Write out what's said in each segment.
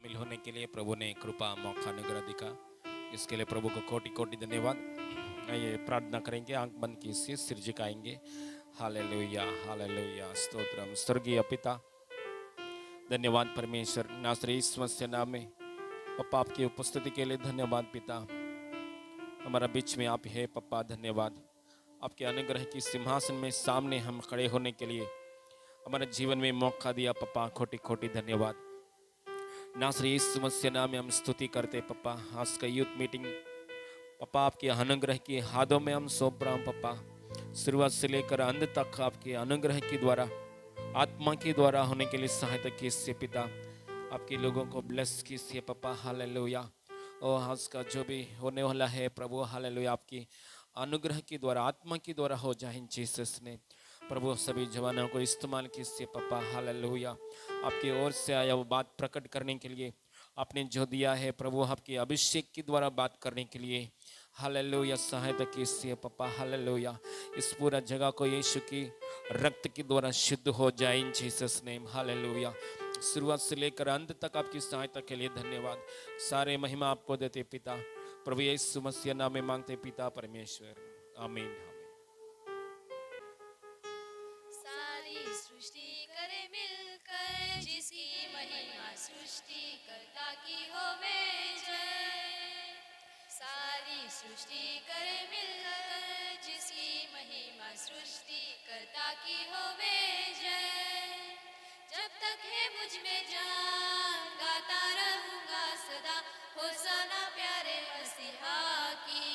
शामिल होने के लिए प्रभु ने कृपा मौका अनुग्रह दिखा, इसके लिए प्रभु को कोटि कोटि धन्यवाद। आइए प्रार्थना करेंगे, आंख बंद कीजिए, सिर झुकाएंगे। Hallelujah hallelujah, stotram. स्वर्गीय पिता, धन्यवाद परमेश्वर, नासरी यीशु मसीह नाम में पप्पा आपकी उपस्थिति के लिए धन्यवाद। पिता हमारा बीच में आप है पप्पा, धन्यवाद आपके अनुग्रह की सिंहासन में सामने हम खड़े होने के लिए हमारे जीवन में मौका दिया पप्पा, कोटि कोटि धन्यवाद। नासरी यीशु मसीह नाम में हम स्तुति करते पप्पा। आज का यूथ मीटिंग पप्पा आपके अनुग्रह की हाथों में हम सौंप रहा हूँ पप्पा, शुरुआत से लेकर अंत तक आपके अनुग्रह के द्वारा, आत्मा के द्वारा होने के लिए सहायता कीजिए पिता। आपके लोगों को ब्लेस कीजिए पप्पा, हालेलुया। और आज का जो भी होने वाला है प्रभु, हालेलुया, आपकी अनुग्रह के द्वारा, आत्मा के द्वारा हो जाए इन जीसस ने। प्रभु सभी जवानों को इस्तेमाल कीजिए पप्पा, हालेलुया। आपकी ओर से आया वो बात प्रकट करने के लिए आपने जो दिया है प्रभु, आपके अभिषेक के द्वारा बात करने के लिए हालेलुया सहायता कीजिए पप्पा, हालेलुया। इस पूरा जगह को यीशु की रक्त के द्वारा शुद्ध हो जाए इन जीसस नेम, हालेलुया। शुरुआत से लेकर अंत तक आपकी सहायता के लिए धन्यवाद। सारे महिमा आपको देते पिता, प्रभु यीशु मसीह नाम में मांगते पिता परमेश्वर, आमीन। सारी सृष्टि करे मिलकर, जिसकी महिमा सृष्टिकर्ता की होवे जय। सारी सृष्टि करे मिलकर, जिसकी महिमा सृष्टिकर्ता की होवे जय। जब तक है मुझ में जान, गाता रहूंगा सदा होसना प्यारे मसीहा की।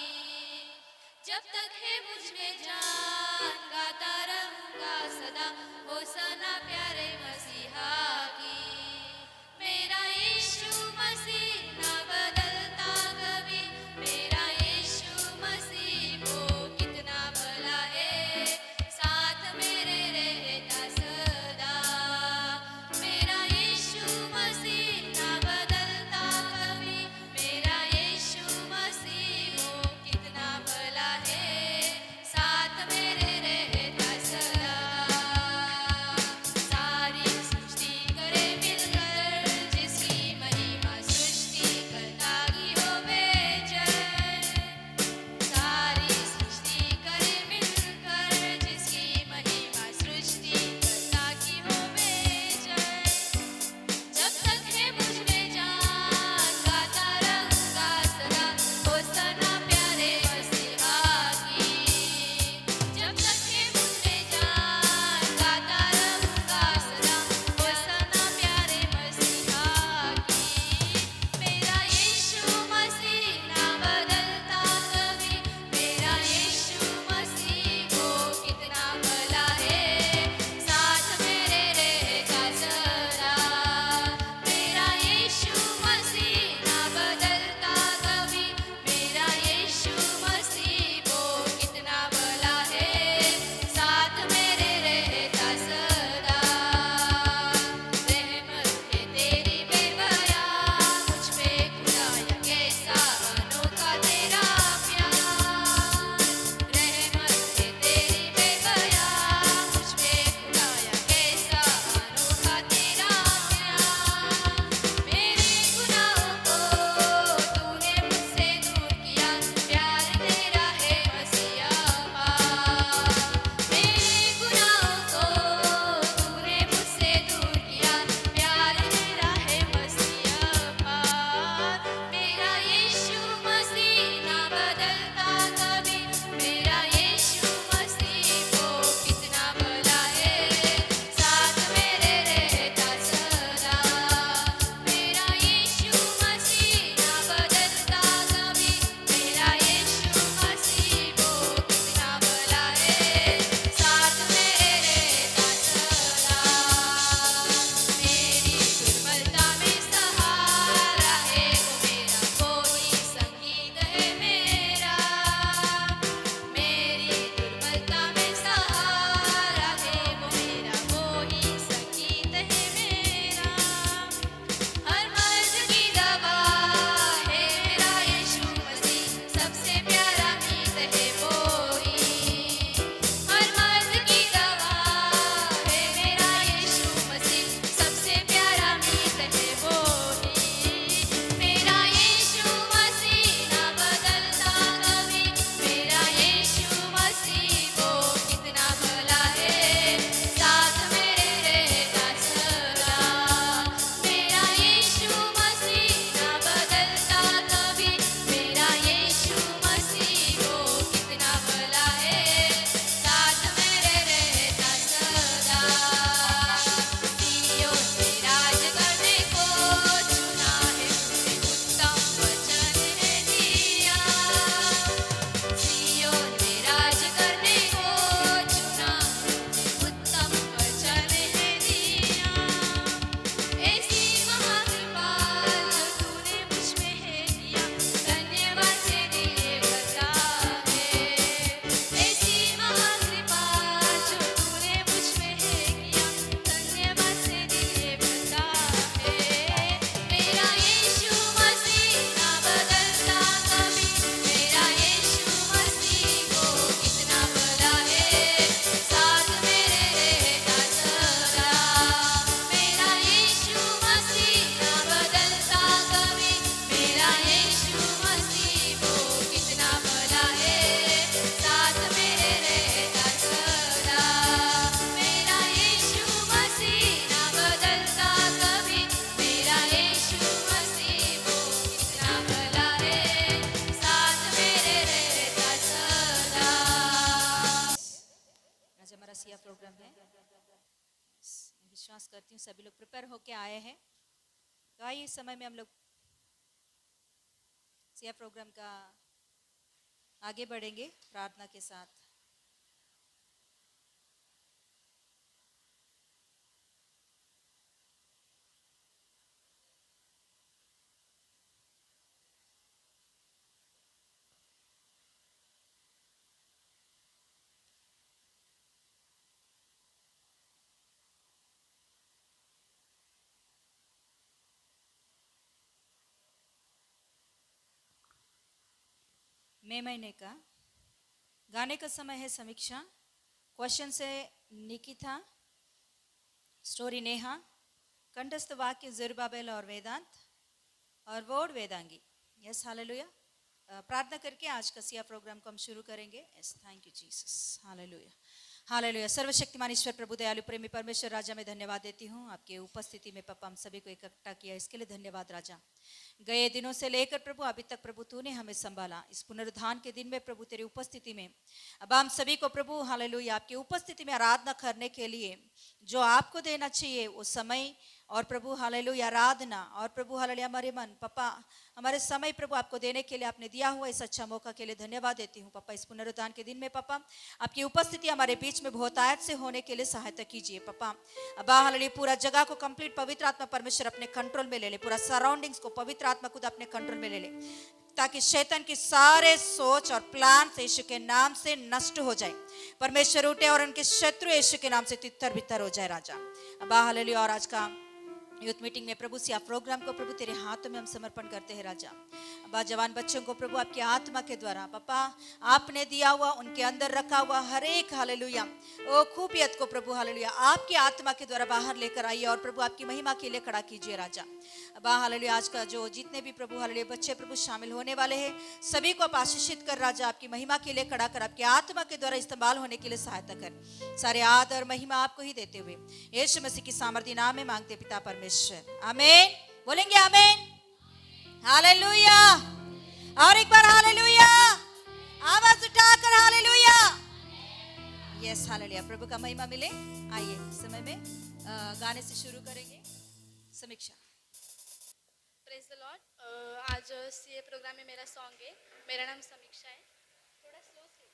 जब तक है मुझ में जान, गाता रहूंगा सदा होसना प्यारे मसीहा की। मेरा यीशु मसीह ना बदलता कभी, मेरा यीशु मसीह वो कितना भला है, साथ मेरे रहता सदा। मेरा यीशु मसीह ना बदलता कभी, मेरा लेकर होके आए हैं। तो आइए इस समय में हम लोग सिया प्रोग्राम का आगे बढ़ेंगे प्रार्थना के साथ। मई महीने का गाने का समय है समीक्षा। क्वेश्चन से निकिता, स्टोरी नेहा, कंठस्थ वाक्य ज़रुब्बाबेल और वेदांत और वर्ड वेदांगी। Yes hallelujah. प्रार्थना करके आज का सिया प्रोग्राम को हम शुरू करेंगे। Yes thank you Jesus. Hallelujah hallelujah. सर्वशक्तिमान ईश्वर प्रभु दयालु प्रेमी परमेश्वर राजा मैं धन्यवाद देती हूँ आपके उपस्थिति में पापा हम सभी को इकट्ठा किया इसके लिए धन्यवाद राजा। गए दिनों से लेकर प्रभु अभी तक प्रभु तूने हमें संभाला। इस पुनरुत्थान के दिन में प्रभु तेरी उपस्थिति में अब हम सभी को प्रभु हालेलुया आपकी उपस्थिति में आराधना करने के लिए जो आपको देना चाहिए वो समय और प्रभु हालेलुया आराधना और प्रभु हालेलुया हमारे मन पापा हमारे समय प्रभु आपको देने के लिए आपने दिया हुआ इस अच्छा मौका के लिए धन्यवाद देती हूँ पापा। इस पुनरुत्थान के दिन में पापा आपकी उपस्थिति हमारे बीच में बहुत आयत से होने के लिए सहायता कीजिए पापा। अब हालेलुया पूरा जगह को कंप्लीट पवित्र आत्मा परमेश्वर अपने कंट्रोल में ले ले। पूरा सराउंडिंग्स को पवित्र आत्मा खुद अपने कंट्रोल में ले ले ताकि शैतान की सारे सोच और प्लान यीशु के नाम से नष्ट हो जाए। परमेश्वर उठे और उनके शत्रु यीशु के नाम से तितर बितर हो जाए राजा। अब हालेलुया और आज का यूथ मीटिंग में प्रभु सिया प्रोग्राम को प्रभु तेरे हाथों में हम समर्पण करते हैं राजा। अब जवान बच्चों को प्रभु आपकी आत्मा के द्वारा पापा आपने दिया हुआ उनके अंदर रखा हुआ हर एक हालेलुया ओ खूबियत को प्रभु हालेलुया आपकी आत्मा के द्वारा बाहर लेकर आइए और प्रभु आपकी महिमा के लिए खड़ा कीजिए राजा। अब हालेलुया आज का जो जितने भी प्रभु हालेलुया बच्चे प्रभु शामिल होने वाले हैं सभी को आप आशीषित कर राजा आपकी महिमा के लिए खड़ा कर आपकी आत्मा के द्वारा इस्तेमाल होने के लिए सहायता कर। सारे आदर महिमा आपको ही देते हुए यीशु मसीह की सामर्थी नाम में मांगते पिता परमेश्वर आमीन। बोलेंगे आमीन हालेलुया और एक बार हालेलुया आवाज उठाकर हालेलुया। यस हालेलुया प्रभु का महिमा मिले। आइए इस समय में गाने से शुरू करेंगे समीक्षा। Praise the Lord. आज सीए प्रोग्राम में मेरा सॉन्ग है। मेरा नाम समीक्षा है। थोड़ा स्लो से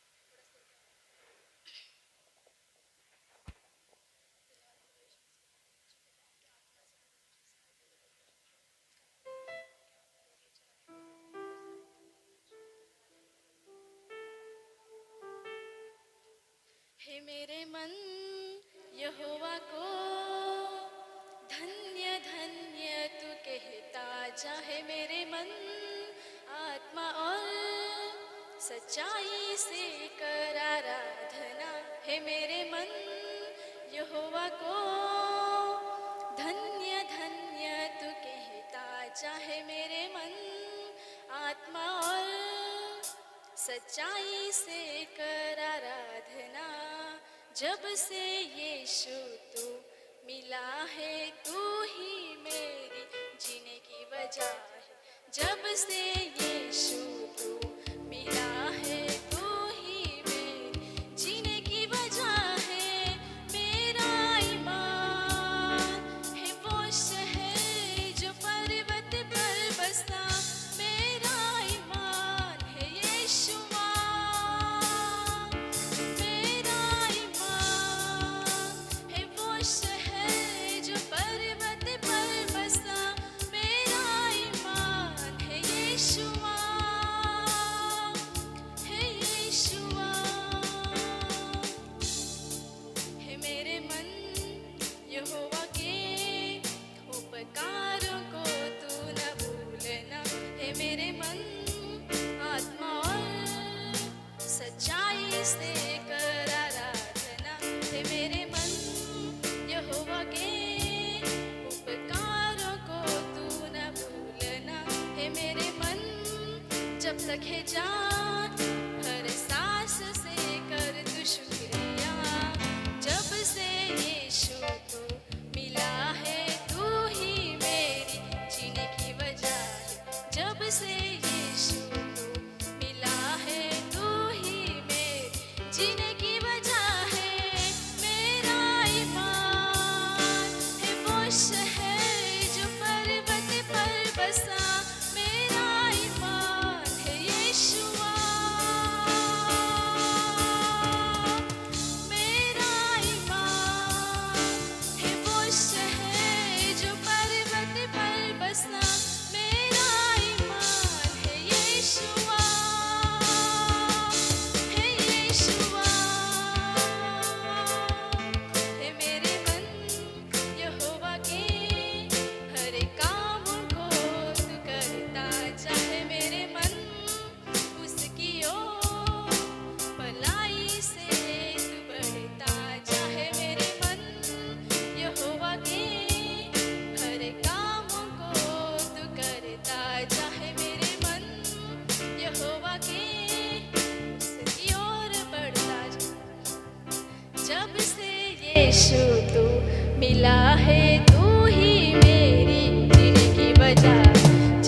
हे मेरे मन यहोवा को धन्य धन्य तू कहता जा। है मेरे मन आत्मा और सच्चाई से कर आराधना। है मेरे मन यहोवा को धन्य धन्य तू कहता जा। है मेरे मन आत्मा और सच्चाई से कर आराधना। जब से यीशु तू मिला है तू ही मेरी जीने की वजह है। जब से यीशु तू मिला है तू ही मेरी जीने की वजह है। मेरा ईमान है वो शहर जो पर्वत पर बसा। मेरा ईमान है यीशु जब तक है जान हर सांस से कर तू शुक्रिया। जब से यीशु तू मिला है तू ही मेरी जीने की वजह है। जब से यीशु तू मिला है तू ही मेरी जीने की वजह है। मेरा ईमान है वो शहर यीशु तू मिला है, तू ही मेरी जीने की वजह।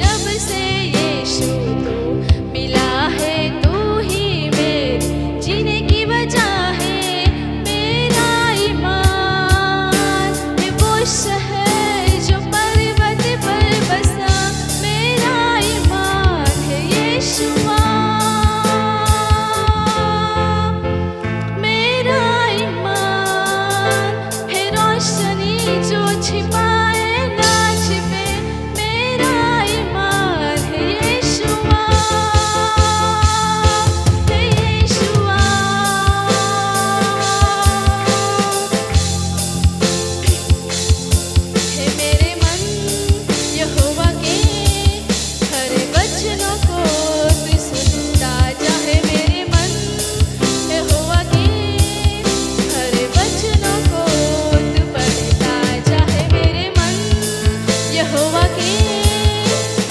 जब से यीशु तू मिला है, तू ही मेरी जीने की वजह है। मेरा ईमान है वो शहर जो पर्वत पर बसा, मेरा ईमान है यीशुआ। मेरा ईमान है रोशनी जो छिपाए ना छिपे, मेरा ईमान है यीशुआ, है यीशुआ। है मेरे मन यहोवा के हर वचनों को तू सुनता जा। है मेरे मन यहोवा के हर वचनों को तू पढ़ता जा। है मेरे मन यहोवा के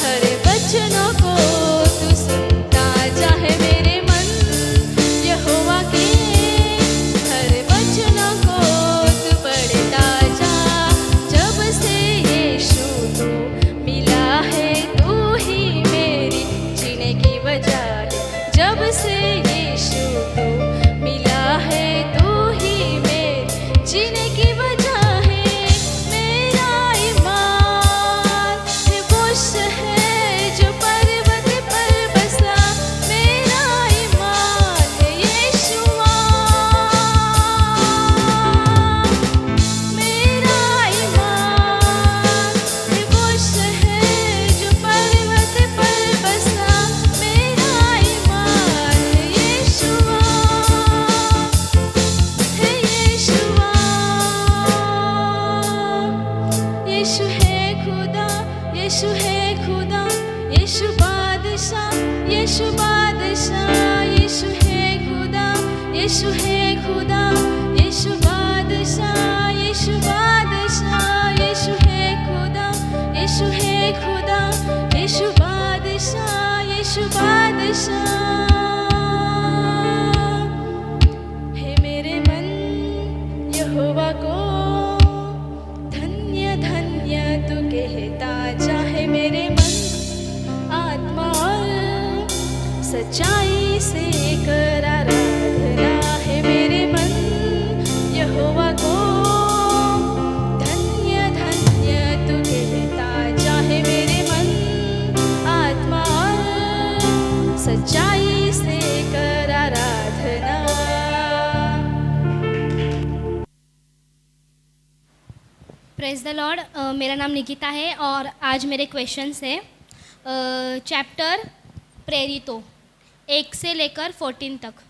हर वचनों को तू सुनता जा। है मेरे मन यहोवा के हर वचनों को तू पढ़ता जा। जब से यीशु तू मिला है, तू ही मेरी जीने की वजह है। जब से यीशु तू मिला है, तू ही मेरी जीने की वजह है। मेरा ईमान है वो शहर जो पर्वत पर बसा, मेरा ईमान है यीशुआ। मेरा ईमान है वो शहर जो पर्वत पर बसा, मेरा ईमान है यीशुआ, है यीशुआ। यीशु है खुदा, यीशु है खुदा, यीशु बादशाह, यीशु बादशाह। यीशु है खुदा, यीशु है खुदा, यीशु बादशाह, यीशु बादशाह। यीशु है खुदा, यीशु है खुदा, यीशु बादशाह, यीशु बादशाह। है मेरे मन यहोवा को धन्य धन्य तू कहता जा। है मेरे मन आत्मा और सच्चाई से कर आराधना। है मेरे मन यहोवा को धन्य धन्य तू कहता जा। है मेरे मन आत्मा और सच्चाई से कर आराधना। Praise the Lord. मेरा नाम निकिता है और आज मेरे क्वेश्चंस है चैप्टर प्रेरितो 1 से लेकर 14 तक।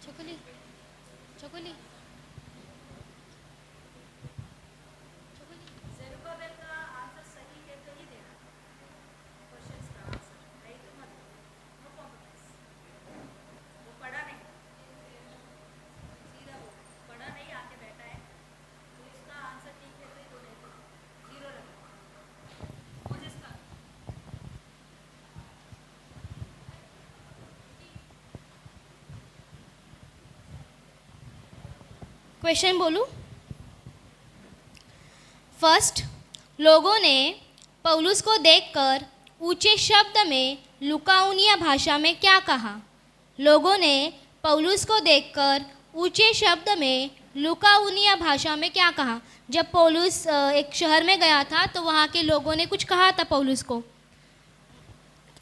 चकोली चकोली क्वेश्चन बोलूं। फर्स्ट, लोगों ने पौलुस को देखकर ऊंचे शब्द में लुकाउनिया भाषा में क्या कहा? लोगों ने पौलुस को देखकर ऊंचे शब्द में लुकाउनिया भाषा में क्या कहा? जब पौलुस एक शहर में गया था तो वहाँ के लोगों ने कुछ कहा था पौलुस को,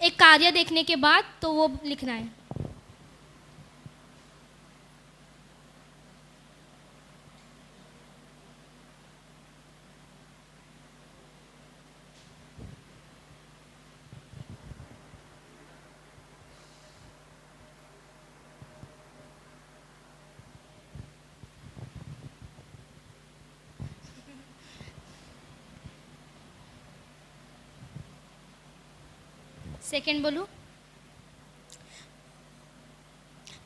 एक कार्य देखने के बाद, तो वो लिखना है। सेकंड बोलूं।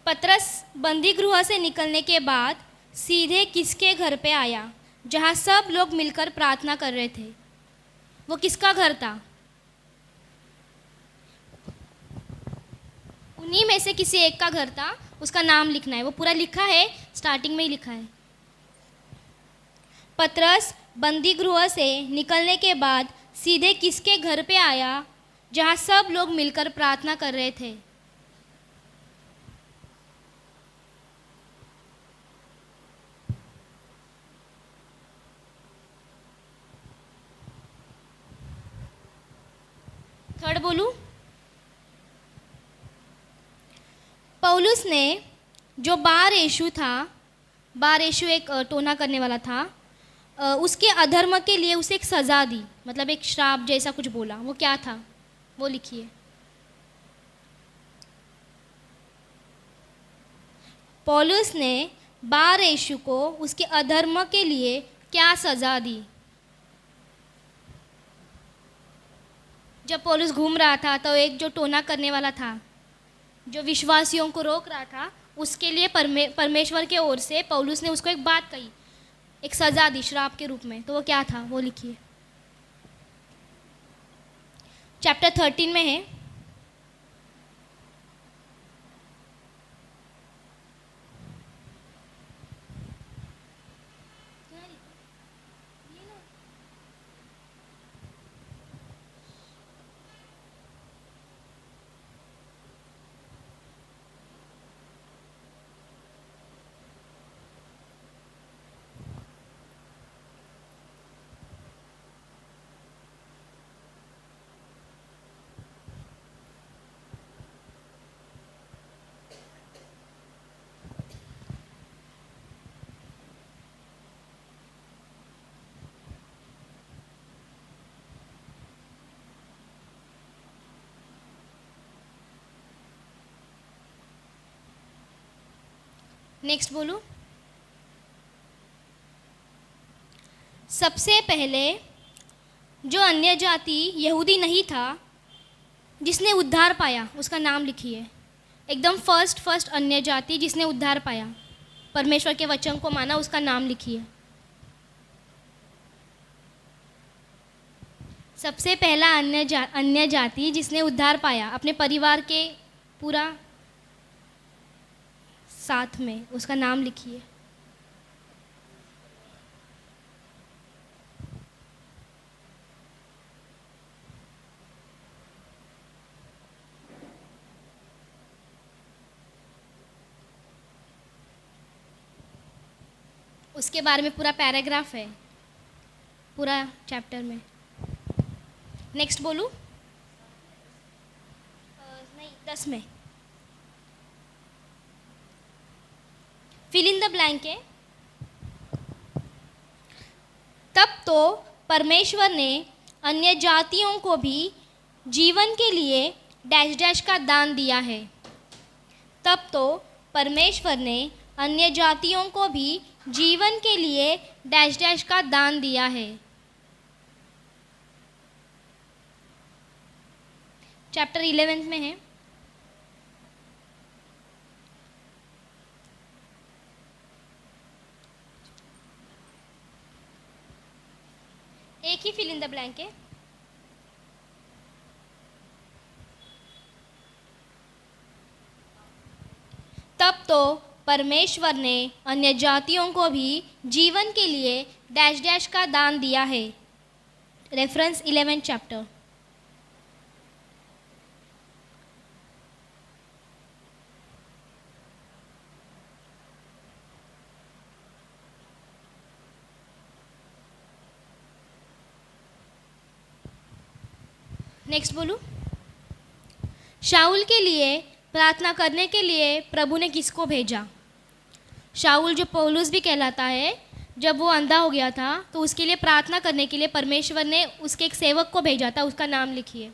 पतरस बंदी गृह से निकलने के बाद सीधे किसके घर पे आया? जहाँ सब लोग मिलकर प्रार्थना कर रहे थे। वो किसका घर था? उन्हीं में से किसी एक का घर था। उसका नाम लिखना है। वो पूरा लिखा है, स्टार्टिंग में ही लिखा है। पतरस बंदी गृह से निकलने के बाद सीधे किसके घर पे आया जहाँ सब लोग मिलकर प्रार्थना कर रहे थे? थर्ड बोलूं? पौलुस ने जो बार यीशु था, बार यीशु एक टोना करने वाला था, उसके अधर्म के लिए उसे एक सज़ा दी, मतलब एक श्राप जैसा कुछ बोला। वो क्या था? वो लिखिए। पौलुस ने बार यीशु को उसके अधर्म के लिए क्या सज़ा दी? जब पौलुस घूम रहा था तो एक जो टोना करने वाला था, जो विश्वासियों को रोक रहा था, उसके लिए परमेश्वर के ओर से पौलुस ने उसको एक बात कही, एक सज़ा दी श्राप के रूप में। तो वो क्या था? वो लिखिए। चैप्टर 13 में है। नेक्स्ट बोलूं? सबसे पहले जो अन्य जाति यहूदी नहीं था जिसने उद्धार पाया, उसका नाम लिखिए। एकदम फर्स्ट अन्य जाति जिसने उद्धार पाया, परमेश्वर के वचन को माना, उसका नाम लिखिए। सबसे पहला अन्य जाति जिसने उद्धार पाया अपने परिवार के पूरा साथ में, उसका नाम लिखिए। उसके बारे में पूरा पैराग्राफ है, पूरा चैप्टर में। नेक्स्ट बोलूं? नहीं, 10 में। फिल इन द ब्लैंक है। तब तो परमेश्वर ने अन्य जातियों को भी जीवन के लिए डैश डैश का दान दिया है। तब तो परमेश्वर ने अन्य जातियों को भी जीवन के लिए डैश डैश का दान दिया है। चैप्टर 11 में है। एक ही फिल इन द ब्लैंक है। तब तो परमेश्वर ने अन्य जातियों को भी जीवन के लिए डैश डैश का दान दिया है। Reference 11 chapter. नेक्स्ट बोलूं? शाऊल के लिए प्रार्थना करने के लिए प्रभु ने किसको भेजा? शाऊल जो पौलुस भी कहलाता है, जब वो अंधा हो गया था तो उसके लिए प्रार्थना करने के लिए परमेश्वर ने उसके एक सेवक को भेजा था। उसका नाम लिखिए।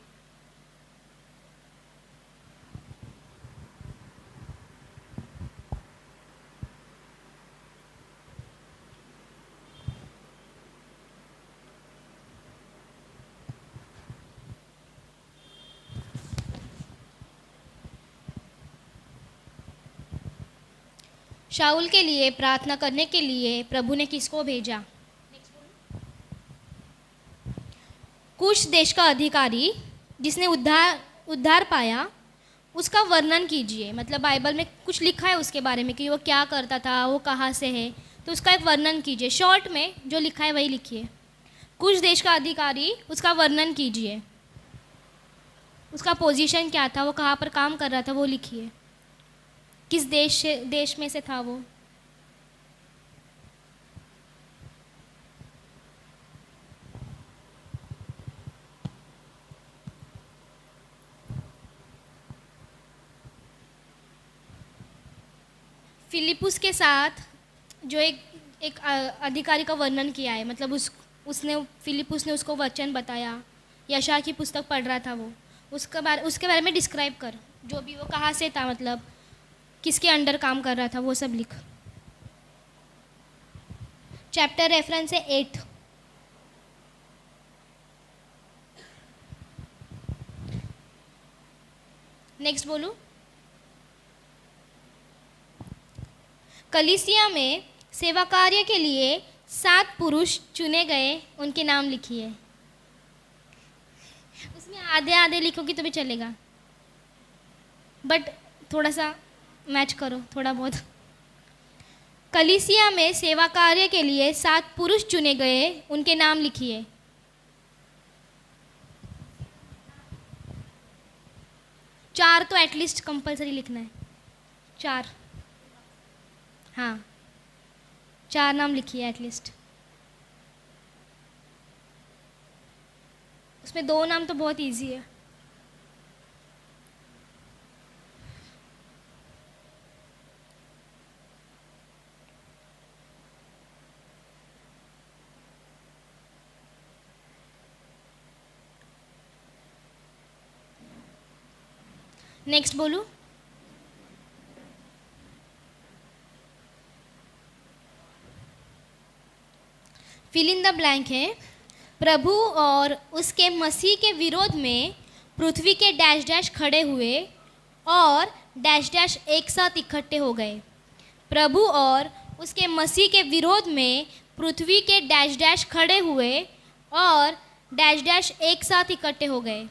शाऊल के लिए प्रार्थना करने के लिए प्रभु ने किसको भेजा? कुश देश का अधिकारी जिसने उद्धार पाया उसका वर्णन कीजिए। मतलब बाइबल में कुछ लिखा है उसके बारे में कि वो क्या करता था, वो कहाँ से है, तो उसका एक वर्णन कीजिए। शॉर्ट में जो लिखा है वही लिखिए। कुश देश का अधिकारी, उसका वर्णन कीजिए। उसका पोजीशन क्या था, वो कहाँ पर काम कर रहा था, वो लिखिए। किस देश में से था वो। फिलिपुस के साथ जो एक अधिकारी का वर्णन किया है, मतलब उसने फिलिपुस ने उसको वचन बताया। यशायाह की पुस्तक पढ़ रहा था वो, उसके बारे में डिस्क्राइब कर, जो भी वो कहाँ से था, मतलब किसके अंडर काम कर रहा था, वो सब लिख। चैप्टर रेफरेंस है 8। नेक्स्ट बोलूं। कलीसिया में सेवा कार्य के लिए 7 पुरुष चुने गए, उनके नाम लिखिए। उसमें आधे आधे लिखोगी तो भी चलेगा, बट थोड़ा सा मैच करो, थोड़ा बहुत। कलीसिया में सेवा कार्य के लिए 7 पुरुष चुने गए, उनके नाम लिखिए। चार तो एटलीस्ट कंपलसरी लिखना है, 4। हाँ, 4 नाम लिखिए एटलीस्ट। उसमें 2 नाम तो बहुत इजी है। नेक्स्ट बोलूं। फिल इन द ब्लैंक है। प्रभु और उसके मसीह के विरोध में पृथ्वी के डैश डैश खड़े हुए और डैश डैश एक साथ इकट्ठे हो गए। प्रभु और उसके मसीह के विरोध में पृथ्वी के डैश डैश खड़े हुए और डैश डैश एक साथ इकट्ठे हो गए।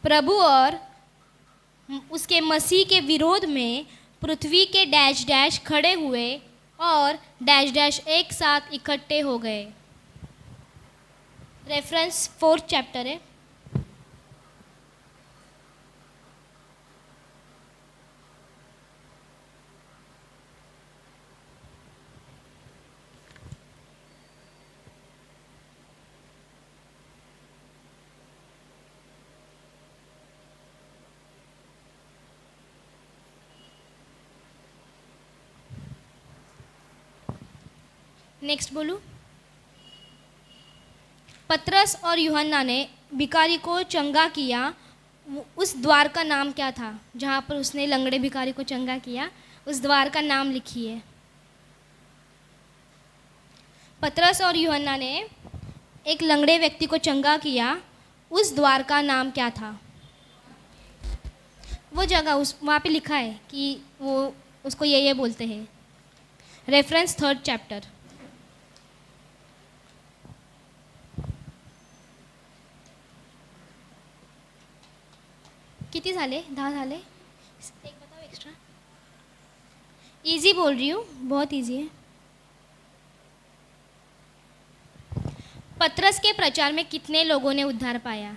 प्रभु और उसके मसीह के विरोध में पृथ्वी के डैश डैश खड़े हुए और डैश डैश एक साथ इकट्ठे हो गए। रेफरेंस 4th चैप्टर है। नेक्स्ट बोलूं। पतरस और यूहन्ना ने भिखारी को चंगा किया, उस द्वार का नाम क्या था? जहाँ पर उसने लंगड़े भिखारी को चंगा किया, उस द्वार का नाम लिखिए। पतरस और यूहन्ना ने एक लंगड़े व्यक्ति को चंगा किया, उस द्वार का नाम क्या था? वो जगह वहाँ पे लिखा है कि वो उसको ये बोलते हैं। Reference 3rd chapter. किती झाले? 10 झाले। एक बताओ एक्स्ट्रा। इजी बोल रही हूँ, बहुत इजी है। पतरस के प्रचार में कितने लोगों ने उद्धार पाया?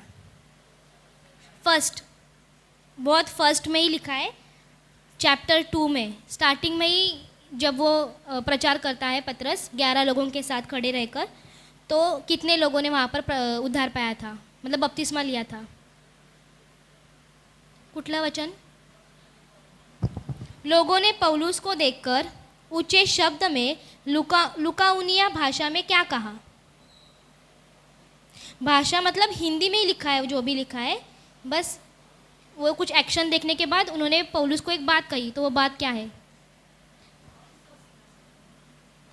फर्स्ट, बहुत फर्स्ट में ही लिखा है, चैप्टर 2 में स्टार्टिंग में ही जब वो प्रचार करता है पतरस 11 लोगों के साथ खड़े रहकर, तो कितने लोगों ने वहाँ पर उद्धार पाया था, मतलब बपतिस्मा लिया था? कुठला वचन? लोगों ने पौलुस को देखकर ऊंचे शब्द में लुकाउनिया भाषा में क्या कहा? भाषा मतलब हिंदी में ही लिखा है, जो भी लिखा है, बस वो कुछ एक्शन देखने के बाद उन्होंने पौलुस को एक बात कही, तो वो बात क्या है?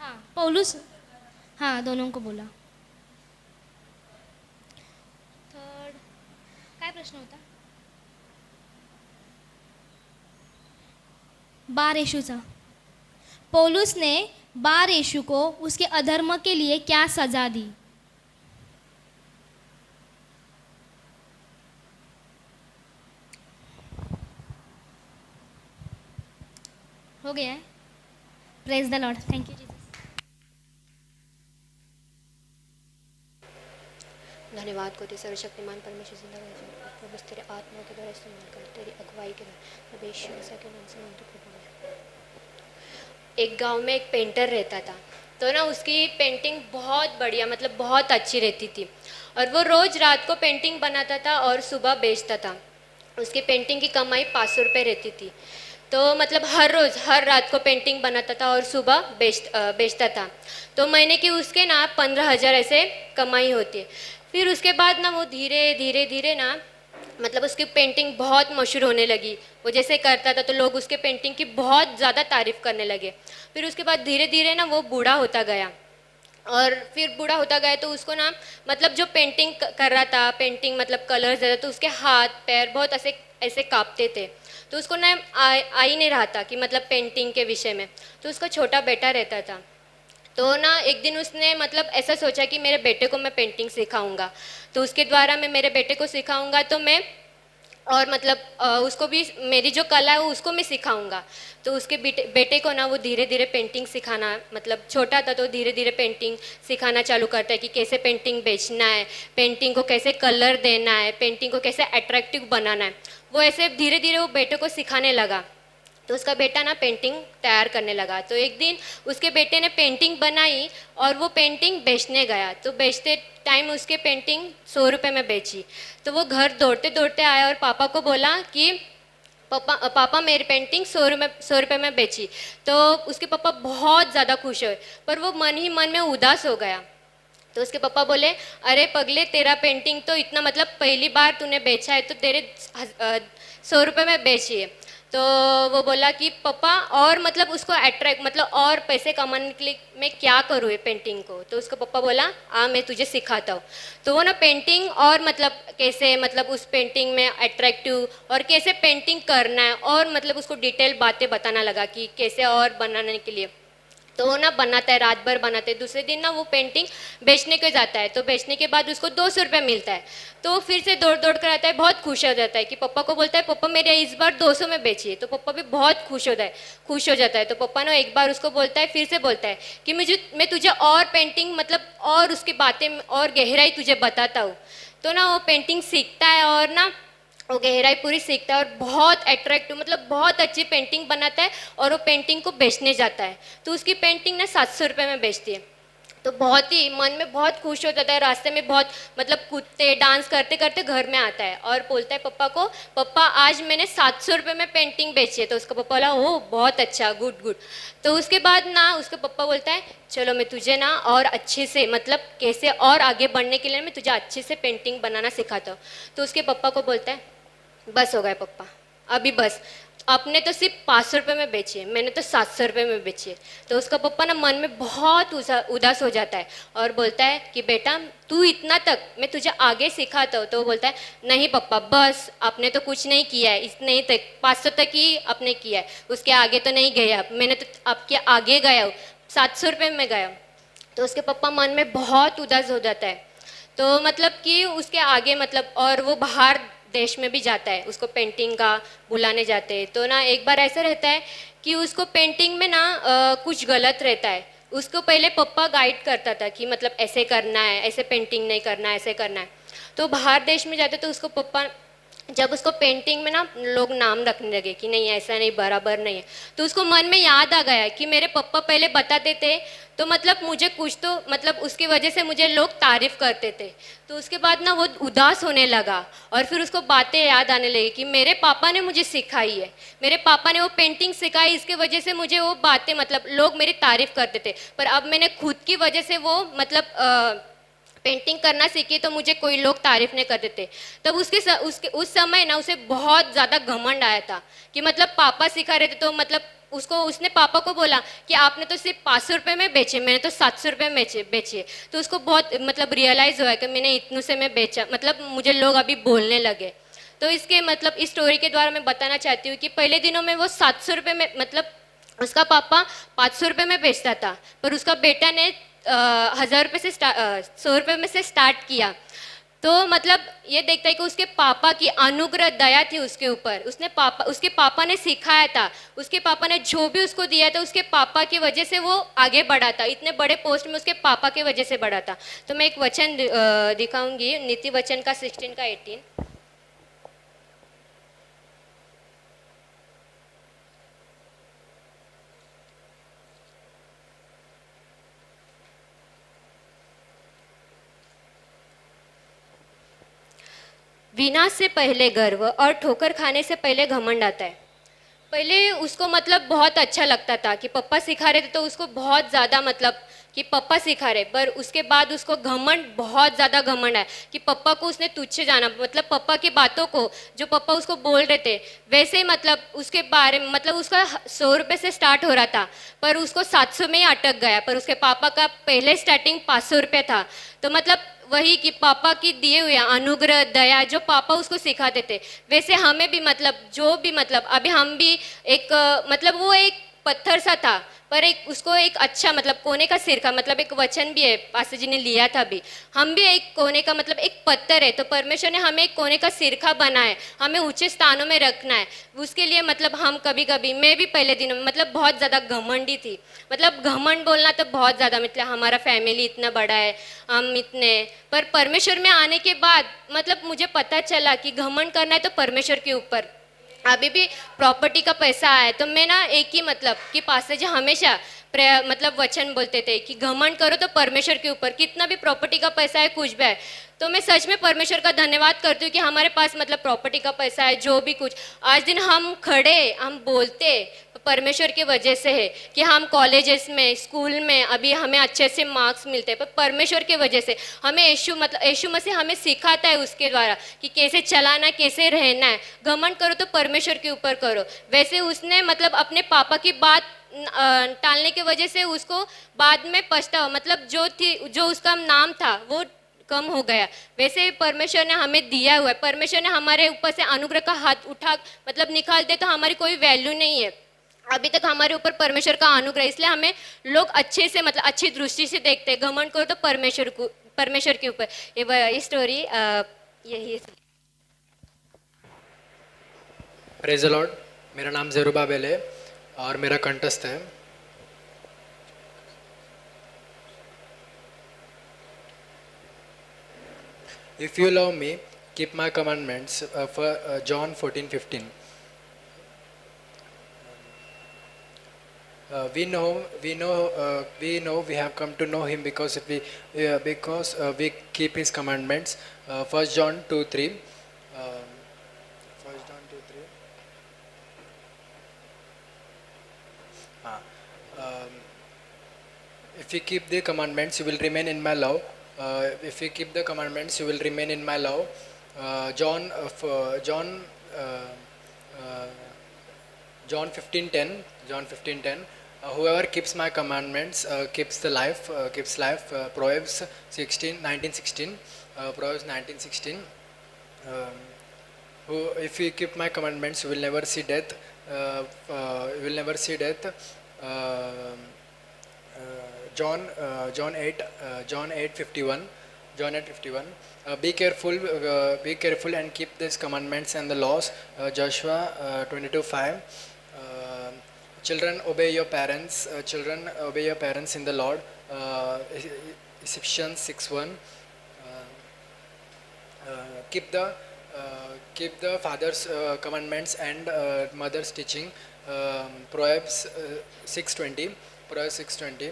हाँ, पौलुस, हाँ, दोनों को बोला। थर्ड काय प्रश्न होता? 12 येशूचा। पौलुस ने बार यीशु को उसके अधर्म के लिए क्या सजा दी? हो गया है. Praise the Lord. Thank you Jesus. धन्यवाद को दे सर्वशक्तिमान परमेश्वर जिंदा है प्रभु, तेरे आत्मा के द्वारा इस्तेमाल कर, तेरी अगुवाई के द्वारा प्रभु यीशु मसीह के नाम से मांगते प्रभु। एक गांव में एक पेंटर रहता था, तो ना उसकी पेंटिंग बहुत बढ़िया मतलब बहुत अच्छी रहती थी, और वो रोज़ रात को पेंटिंग बनाता था और सुबह बेचता था। उसकी पेंटिंग की कमाई 500 रुपये रहती थी। तो मतलब हर रोज़ हर रात को पेंटिंग बनाता था और सुबह बेचता था। तो महीने की उसके ना 15,000 ऐसे कमाई होती है। फिर उसके बाद ना वो धीरे धीरे धीरे ना मतलब उसकी पेंटिंग बहुत मशहूर होने लगी। वो जैसे करता था तो लोग उसके पेंटिंग की बहुत ज़्यादा तारीफ़ करने लगे। फिर उसके बाद धीरे धीरे ना वो बूढ़ा होता गया, और फिर बूढ़ा होता गया तो उसको ना मतलब जो पेंटिंग कर रहा था, पेंटिंग मतलब कलर्स देता, तो उसके हाथ पैर बहुत ऐसे ऐसे कांपते थे। तो उसको ना आ ही नहीं रहा था कि मतलब पेंटिंग के विषय में। तो उसका छोटा बेटा रहता था, तो ना एक दिन उसने मतलब ऐसा सोचा कि मेरे बेटे को मैं पेंटिंग सिखाऊंगा, तो उसके द्वारा मैं मेरे बेटे को सिखाऊंगा तो मैं और मतलब उसको भी मेरी जो कला है वो उसको मैं सिखाऊंगा। तो उसके बेटे को ना वो धीरे धीरे पेंटिंग सिखाना, मतलब छोटा था तो धीरे धीरे पेंटिंग सिखाना चालू करता है कि कैसे पेंटिंग बेचना है, पेंटिंग को कैसे कलर देना है, पेंटिंग को कैसे अट्रैक्टिव बनाना है। वो ऐसे धीरे धीरे वो बेटे को सिखाने लगा। तो उसका बेटा ना पेंटिंग तैयार करने लगा। तो एक दिन उसके बेटे ने पेंटिंग बनाई और वो पेंटिंग बेचने गया। तो बेचते टाइम उसके पेंटिंग 100 रुपये में बेची। तो वो घर दौड़ते दौड़ते आया और पापा को बोला कि पापा मेरी पेंटिंग 100 रुपये में बेची। तो उसके पापा बहुत ज़्यादा खुश हुए, पर वो मन ही मन में उदास हो गया। तो उसके पापा बोले, अरे पगले, तेरा पेंटिंग तो इतना मतलब पहली बार तूने बेचा है तो तेरे 100 रुपये में बेची है। तो वो बोला कि पापा और मतलब उसको अट्रैक्ट मतलब और पैसे कमाने के लिए मैं क्या करूँ ये पेंटिंग को। तो उसका पापा बोला, मैं तुझे सिखाता हूँ। तो वो ना पेंटिंग और मतलब कैसे मतलब उस पेंटिंग में अट्रैक्टिव और कैसे पेंटिंग करना है और मतलब उसको डिटेल बातें बताना लगा कि कैसे और बनाने के लिए। तो वो ना बनाता है, रात भर बनाते हैं। दूसरे दिन ना वो पेंटिंग बेचने को जाता है। तो बेचने के बाद उसको 200 रुपये मिलता है। तो फिर से दौड़ दौड़ कर आता है, बहुत खुश हो जाता है कि पापा को बोलता है, पापा मेरे इस बार 200 में बेची है। तो पापा भी बहुत खुश हो जाता है। तो पापा ना एक बार उसको बोलता है, फिर से बोलता है कि मैं तुझे और पेंटिंग मतलब और उसकी बातें और गहराई तुझे बताता हूँ। तो ना वो पेंटिंग सीखता है और ना वो गहराई पूरी सीखता है और बहुत अट्रैक्टिव मतलब बहुत अच्छी पेंटिंग बनाता है और वो पेंटिंग को बेचने जाता है। तो उसकी पेंटिंग ना 700 रुपये में बेचती है। तो बहुत ही मन में बहुत खुश हो जाता है। रास्ते में बहुत मतलब कूदते डांस करते करते घर में आता है और बोलता है पापा को, पापा आज मैंने 700 रुपये में पेंटिंग बेची है। तो उसका पापा बोला, ओह बहुत अच्छा, गुड गुड। तो उसके बाद ना उसका पापा बोलता है, चलो मैं तुझे ना और अच्छे से मतलब कैसे और आगे बढ़ने के लिए मैं तुझे अच्छे से पेंटिंग बनाना सिखाता हूँ। तो उसके पापा को बोलता है, बस हो गया पापा, अभी बस, आपने तो सिर्फ 500 रुपये में बेची है, मैंने तो 700 रुपये में बेची है। तो उसका पापा ना मन में बहुत उदास हो जाता है और बोलता है कि बेटा तू इतना तक, मैं तुझे आगे सिखाता हूँ। तो वो बोलता है, नहीं पापा बस, आपने तो कुछ नहीं किया है, इतने ही तक 500 तक ही आपने किया है, उसके आगे तो नहीं गया। मैंने तो आपके आगे गया हूँ, 700 रुपये में गया हूँ। तो उसके पापा मन में बहुत उदास हो जाता है। तो मतलब कि उसके आगे मतलब और वो बाहर देश में भी जाता है, उसको पेंटिंग का बुलाने जाते हैं। तो ना एक बार ऐसा रहता है कि उसको पेंटिंग में ना कुछ गलत रहता है। उसको पहले पापा गाइड करता था कि मतलब ऐसे करना है, ऐसे पेंटिंग नहीं करना है, ऐसे करना है। तो बाहर देश में जाते तो उसको पापा जब उसको पेंटिंग में ना लोग नाम रखने लगे कि नहीं ऐसा नहीं, बराबर नहीं है। तो उसको मन में याद आ गया कि मेरे पापा पहले बताते थे तो मतलब मुझे कुछ तो मतलब उसकी वजह से मुझे लोग तारीफ़ करते थे। तो उसके बाद ना वो उदास होने लगा और फिर उसको बातें याद आने लगी कि मेरे पापा ने मुझे सिखाई है, मेरे पापा ने वो पेंटिंग सिखाई, इसके वजह से मुझे वो बातें मतलब लोग मेरी तारीफ़ करते थे, पर अब मैंने खुद की वजह से वो मतलब पेंटिंग करना सीखी तो मुझे कोई लोग तारीफ नहीं करते थे। तब उसके उस समय ना उसे बहुत ज़्यादा घमंड आया था कि मतलब पापा सिखा रहे थे तो मतलब उसने पापा को बोला कि आपने तो सिर्फ 500 रुपये में बेचे, मैंने तो 700 रुपये में बेचे। तो उसको बहुत मतलब रियलाइज़ हुआ कि मैंने इतने से में बेचा, मतलब मुझे लोग अभी बोलने लगे। तो इसके मतलब इस स्टोरी के द्वारा मैं बताना चाहती हूँ कि पहले दिनों में वो 700 रुपये में मतलब उसका पापा 500 रुपये में बेचता था, पर उसका बेटा ने 1000 रुपये से 100 रुपये में से स्टार्ट किया। तो मतलब ये देखता है कि उसके पापा की अनुग्रह दया थी उसके ऊपर, उसके पापा ने सिखाया था, उसके पापा ने जो भी उसको दिया था उसके पापा की वजह से वो आगे बढ़ा था, इतने बड़े पोस्ट में उसके पापा की वजह से बढ़ा था। तो मैं एक वचन दिखाऊंगी, नीति वचन का 16 का 18। विनाश से पहले गर्व और ठोकर खाने से पहले घमंड आता है। पहले उसको मतलब बहुत अच्छा लगता था कि पापा सिखा रहे थे, तो उसको बहुत ज़्यादा मतलब कि पापा सिखा रहे, पर उसके बाद उसको घमंड, बहुत ज़्यादा घमंड है कि पापा को उसने तुच्छ जाना, मतलब पापा की बातों को जो पापा उसको बोल रहे थे वैसे ही मतलब उसके बारे में, मतलब उसका 100 रुपये से स्टार्ट हो रहा था पर उसको 700 में ही अटक गया, पर उसके पापा का पहले स्टार्टिंग 500 रुपये था। तो मतलब वही कि पापा की दिए हुए अनुग्रह दया जो पापा उसको सिखाते थे, वैसे हमें भी मतलब जो भी मतलब अभी हम भी एक मतलब वो एक पत्थर सा था पर एक उसको एक अच्छा मतलब कोने का सिर का मतलब एक वचन भी है, पास्टर जी ने लिया था भी, हम भी एक कोने का मतलब एक पत्थर है। तो परमेश्वर ने हमें एक कोने का सिरका बनाए, हमें ऊंचे स्थानों में रखना है। उसके लिए मतलब हम कभी कभी, मैं भी पहले दिनों में मतलब बहुत ज़्यादा घमंडी थी, मतलब घमंड बोलना तो बहुत ज़्यादा, मतलब हमारा फैमिली इतना बड़ा है, हम इतने, पर परमेश्वर में आने के बाद मतलब मुझे पता चला कि घमंड करना है तो परमेश्वर के ऊपर। अभी भी प्रॉपर्टी का पैसा आया तो मैं ना एक ही मतलब कि पास्टर जी हमेशा मतलब वचन बोलते थे कि घमंड करो तो परमेश्वर के ऊपर, कितना भी प्रॉपर्टी का पैसा है कुछ भी है। तो मैं सच में परमेश्वर का धन्यवाद करती हूँ कि हमारे पास मतलब प्रॉपर्टी का पैसा है, जो भी कुछ आज दिन हम खड़े हम बोलते परमेश्वर की वजह से है कि हम कॉलेजेस में स्कूल में अभी हमें अच्छे से मार्क्स मिलते हैं, पर परमेश्वर की वजह से हमें यीशु मसीह हमें सिखाता है उसके द्वारा कि कैसे चलाना, कैसे रहना है। घमंड करो तो परमेश्वर के ऊपर करो। वैसे उसने मतलब अपने पापा की बात टालने की वजह से उसको बाद में पछतावा, मतलब जो उसका नाम था वो कम हो गया। वैसे ही परमेश्वर ने हमें दिया हुआ है, परमेश्वर ने हमारे ऊपर से अनुग्रह का हाथ उठा मतलब निकाल दे तो हमारी कोई वैल्यू नहीं है। अभी तक हमारे ऊपर परमेश्वर का अनुग्रह, इसलिए हमें लोग अच्छे से मतलब अच्छी दृष्टि से देखते हैं। घमंड करो तो परमेश्वर के ऊपर। ये स्टोरी यही है। Praise the Lord. मेरा नाम ज़ेरुब्बाबेल है और मेरा कंठस्थ है। If you love me, keep my commandments. John 14:15. We have come to know him because we keep his commandments. 1 John 2:3. 1 John 2:3. If you keep the commandments, you will remain in my love. If you keep the commandments, you will remain in my love. John 15:10. John 15:10. Whoever keeps my commandments keeps life. Proverbs 19:16. Proverbs 19:16. If you keep my commandments, you will never see death. You will never see death. John 8:51. John 8:51. Be careful and keep these commandments and the laws. Joshua 22:5. Children, obey your parents. Children, obey your parents in the Lord. Ephesians 6:1. Keep the father's commandments and mother's teaching. Proverbs 6:20. Proverbs 6:20.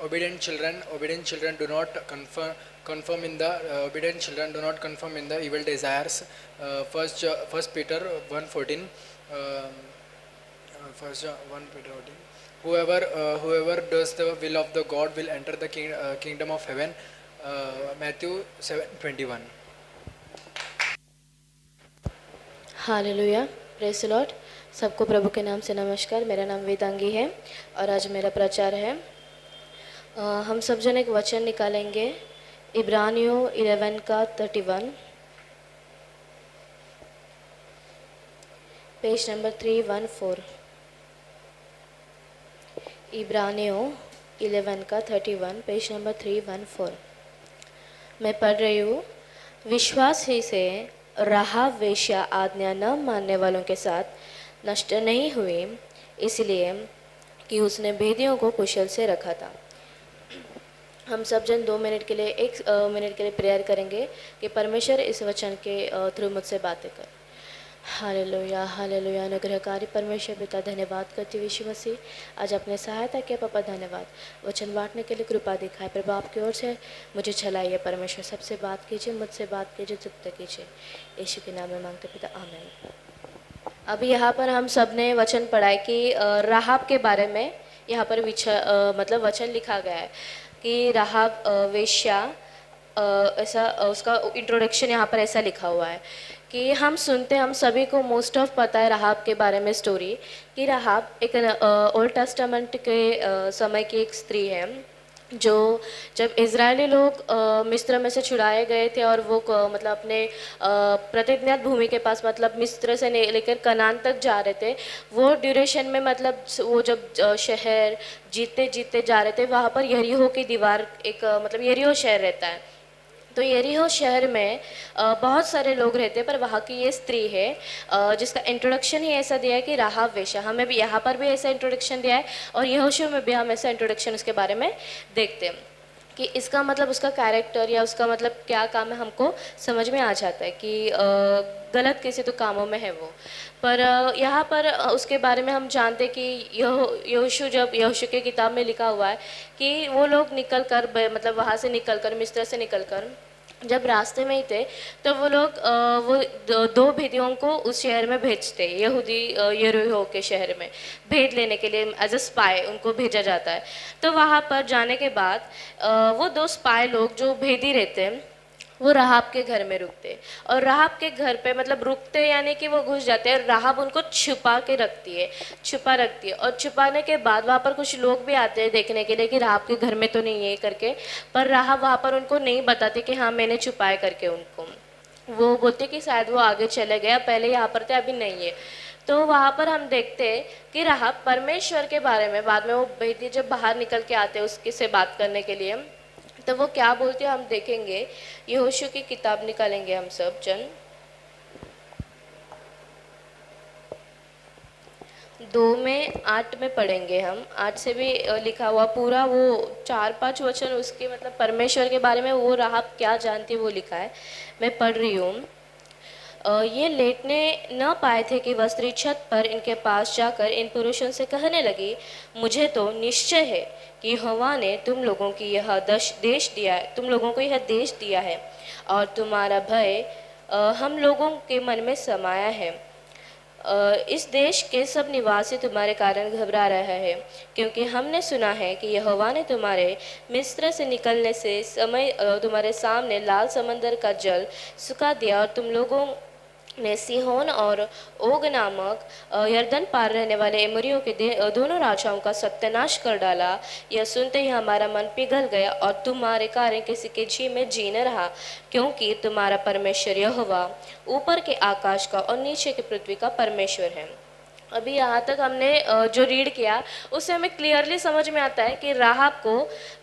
Obedient children do not conform in the evil desires. First Peter 1:14. First John 1:14. Whoever does the will of the God will enter the kingdom of heaven. Matthew 7:21. Hallelujah, praise the Lord. सबको प्रभु के नाम से नमस्कार। मेरा नाम वेदांगी है और आज मेरा प्रचार है। हम सब जन एक वचन निकालेंगे, इब्रानियों 11 का 31, पेज नंबर 314। इब्रानियों 11 का 31 पेज नंबर 314। मैं पढ़ रही हूँ। विश्वास ही से राहाब वेश्या आज्ञा न मानने वालों के साथ नष्ट नहीं हुई, इसलिए कि उसने भेदियों को कुशल से रखा था। हम सब जन 2 मिनट के लिए 1 मिनट के लिए प्रेयर करेंगे कि परमेश्वर इस वचन के थ्रू मुझसे बातें कर। Hallelujah, hallelujah. अनुग्रहकारी परमेश्वर पिता, धन्यवाद करती यीशु मसीह, आज अपने सहायता किया पापा, धन्यवाद। वचन बांटने के लिए कृपा दिखाए प्रभु, आपकी ओर से मुझे चलाइए परमेश्वर, सबसे बात कीजिए, मुझसे बात कीजिए, चुप कीजिए, यीशु के नाम में मांगते पिता, आमीन। अभी यहाँ पर हम सब ने वचन पढ़ा है कि राहाब के बारे में यहाँ पर मतलब वचन लिखा गया है कि राहाब वेश्या, ऐसा उसका इंट्रोडक्शन यहाँ पर ऐसा लिखा हुआ है कि हम सुनते, हम सभी को मोस्ट ऑफ पता है राहाब के बारे में स्टोरी, कि राहाब एक ओल्ड टेस्टामेंट के समय की एक स्त्री है जो जब इज़राइली लोग मिस्र में से छुड़ाए गए थे और वो मतलब अपने प्रतिज्ञात भूमि के पास, मतलब मिस्र से लेकर कनान तक जा रहे थे, वो ड्यूरेशन में मतलब वो जब शहर जीते जीते जा रहे थे, वहाँ पर यरीहो की दीवार, एक मतलब यरीहो शहर रहता है, तो यरीहो शहर में बहुत सारे लोग रहते हैं, पर वहाँ की ये स्त्री है जिसका इंट्रोडक्शन ही ऐसा दिया है कि राहाब वेश्या। हमें भी यहाँ पर भी ऐसा इंट्रोडक्शन दिया है और यहोशू में भी हम ऐसा इंट्रोडक्शन उसके बारे में देखते हैं कि इसका मतलब उसका कैरेक्टर या उसका मतलब क्या काम है हमको समझ में आ जाता है कि गलत किसी तो कामों में है वो। पर यहाँ पर उसके बारे में हम जानते कि यहोशू, जब यहोशू के किताब में लिखा हुआ है कि वो लोग निकल कर, मतलब वहाँ से निकल कर, मिस्र से निकल कर जब रास्ते में ही थे तो वो लोग वो 2 भेदियों को उस शहर में भेजते, यहूदी यरीहो के शहर में भेद लेने के लिए एज अ स्पाई उनको भेजा जाता है। तो वहाँ पर जाने के बाद वो 2 स्पाई लोग जो भेदी रहते हैं वो राहाब के घर में रुकते, और राहाब के घर पे मतलब रुकते यानी कि वो घुस जाते हैं, और राहाब उनको छुपा रखती है, और छुपाने के बाद वहाँ पर कुछ लोग भी आते हैं देखने के लिए कि राहाब के घर में तो नहीं है करके, पर राहाब वहाँ पर उनको नहीं बताती कि हाँ मैंने छुपाया करके उनको। वो बोलते कि शायद वो आगे चले गया, पहले यहाँ पर थे अभी नहीं है। तो वहाँ पर हम देखते हैं कि राहाब परमेश्वर के बारे में, बाद में वो भेदी जब बाहर निकल के आते हैं उसके से बात करने के लिए, तो वो क्या बोलते हैं हम देखेंगे। यहोशू की किताब निकालेंगे हम सब जन, 2:8 में पढ़ेंगे हम। 8 से भी लिखा हुआ पूरा वो 4-5 वचन उसके मतलब परमेश्वर के बारे में, वो राहाब क्या जानती है वो लिखा है। मैं पढ़ रही हूँ। ये लेटने न पाए थे कि वह स्त्री छत पर इनके पास जाकर इन पुरुषों से कहने लगी, मुझे तो निश्चय है कि यहोवा ने तुम लोगों को यह देश दिया है और तुम्हारा भय हम लोगों के मन में समाया है। इस देश के सब निवासी तुम्हारे कारण घबरा रहा है, क्योंकि हमने सुना है कि यहोवा ने तुम्हारे मिस्र से निकलने से समय तुम्हारे सामने लाल समंदर का जल सुखा दिया, और तुम लोगों ने सिहोन और ओग नामक यरदन पार रहने वाले एमोरियों के दोनों राजाओं का सत्यानाश कर डाला। यह सुनते ही हमारा मन पिघल गया और तुम्हारे कारण किसी के जी में जी न रहा, क्योंकि तुम्हारा परमेश्वर यहोवा ऊपर के आकाश का और नीचे की पृथ्वी का परमेश्वर है। अभी यहाँ तक हमने जो रीड किया उससे हमें क्लियरली समझ में आता है कि राहाब को